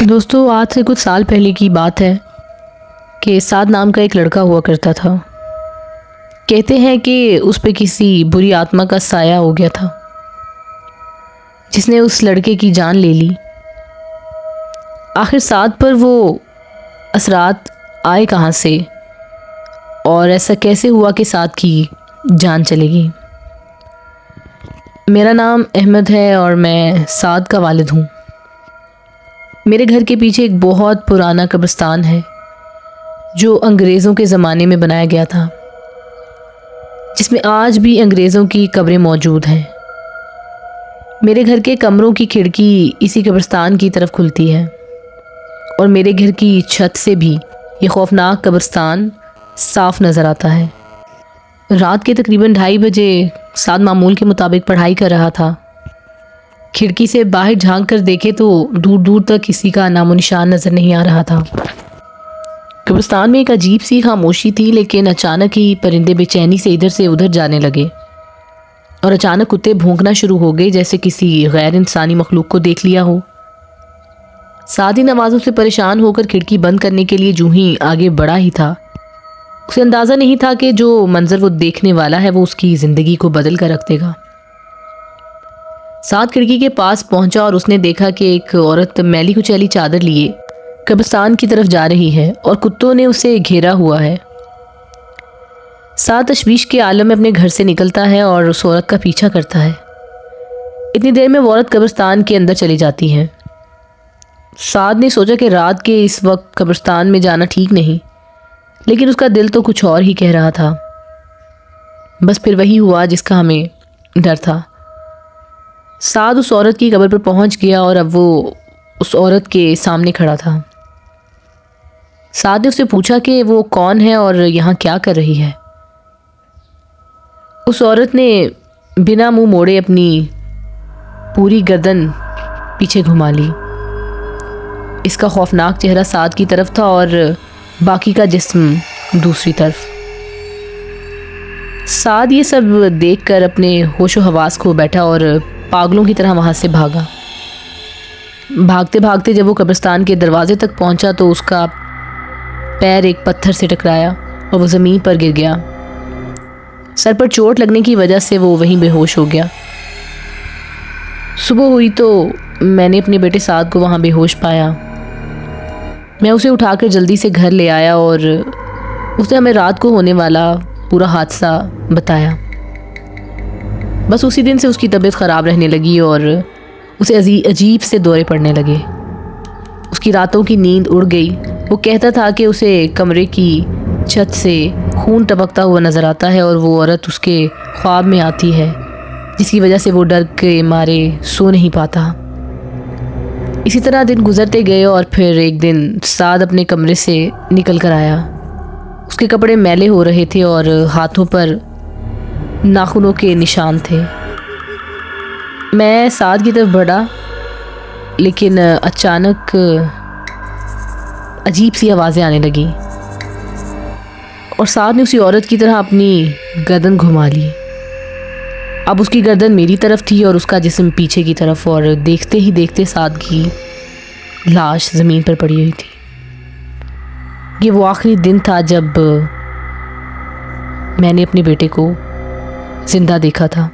दोस्तों, आज से कुछ साल पहले की बात है कि साद नाम का एक लड़का हुआ करता था। कहते हैं कि उस पे किसी बुरी आत्मा का साया हो गया था जिसने उस लड़के की जान ले ली। आखिर साद पर वो असरात आए कहाँ से और ऐसा कैसे हुआ कि साद की जान चलेगी। मेरा नाम अहमद है और मैं साद का वालिद हूँ। मेरे घर के पीछे एक बहुत पुराना कब्रिस्तान है जो अंग्रेज़ों के ज़माने में बनाया गया था, जिसमें आज भी अंग्रेज़ों की कब्रें मौजूद हैं। मेरे घर के कमरों की खिड़की इसी कब्रिस्तान की तरफ खुलती है और मेरे घर की छत से भी ये खौफनाक कब्रिस्तान साफ नज़र आता है। रात के तकरीबन 2:30 बजे साद मामूल के मुताबिक पढ़ाई कर रहा था। खिड़की से बाहर झांक कर देखे तो दूर दूर तक किसी का नामो निशान नज़र नहीं आ रहा था। कब्रिस्तान में एक अजीब सी खामोशी थी, लेकिन अचानक ही परिंदे बेचैनी से इधर से उधर जाने लगे और अचानक कुत्ते भौंकना शुरू हो गए, जैसे किसी गैर इंसानी मखलूक को देख लिया हो। साद इन आवाज़ों से परेशान होकर खिड़की बंद करने के लिए जूं ही आगे बढ़ा ही था, उसे अंदाज़ा नहीं था कि जो मंजर वो देखने वाला है वो उसकी ज़िंदगी को बदल कर रख देगा। साद खिड़की के पास पहुंचा और उसने देखा कि एक औरत मैली कुचैली चादर लिए कब्रिस्तान की तरफ जा रही है और कुत्तों ने उसे घेरा हुआ है। साद तशवीश के आलम में अपने घर से निकलता है और उस औरत का पीछा करता है। इतनी देर में वो औरत कब्रिस्तान के अंदर चली जाती है। साद ने सोचा कि रात के इस वक्त कब्रिस्तान में जाना ठीक नहीं, लेकिन उसका दिल तो कुछ और ही कह रहा था। बस फिर वही हुआ जिसका हमें डर था। साद उस औरत की कब्र पर पहुंच गया और अब वो उस औरत के सामने खड़ा था। साद ने उससे पूछा कि वो कौन है और यहाँ क्या कर रही है। उस औरत ने बिना मुंह मोड़े अपनी पूरी गर्दन पीछे घुमा ली। इसका खौफनाक चेहरा साद की तरफ था और बाकी का जिस्म दूसरी तरफ। साद ये सब देखकर अपने होशो हवास खो बैठा और पागलों की तरह वहाँ से भागा। भागते भागते जब वो कब्रिस्तान के दरवाजे तक पहुँचा तो उसका पैर एक पत्थर से टकराया और वो ज़मीन पर गिर गया। सर पर चोट लगने की वजह से वो वहीं बेहोश हो गया। सुबह हुई तो मैंने अपने बेटे साद को वहाँ बेहोश पाया। मैं उसे उठाकर जल्दी से घर ले आया और उसने हमें रात को होने वाला पूरा हादसा बताया। बस उसी दिन से उसकी तबीयत ख़राब रहने लगी और उसे अजीब से दौरे पड़ने लगे। उसकी रातों की नींद उड़ गई। वो कहता था कि उसे कमरे की छत से खून टपकता हुआ नज़र आता है और वो औरत उसके ख्वाब में आती है, जिसकी वजह से वो डर के मारे सो नहीं पाता। इसी तरह दिन गुजरते गए और फिर एक दिन साद अपने कमरे से निकल कर आया। उसके कपड़े मैले हो रहे थे और हाथों पर नाखूनों के निशान थे। मैं साद की तरफ बढ़ा, लेकिन अचानक अजीब सी आवाज़ें आने लगी और साद ने उसी औरत की तरह अपनी गर्दन घुमा ली। अब उसकी गर्दन मेरी तरफ थी और उसका जिस्म पीछे की तरफ, और देखते ही देखते साद की लाश ज़मीन पर पड़ी हुई थी। ये वो आखिरी दिन था जब मैंने अपने बेटे को जिंदा देखा था।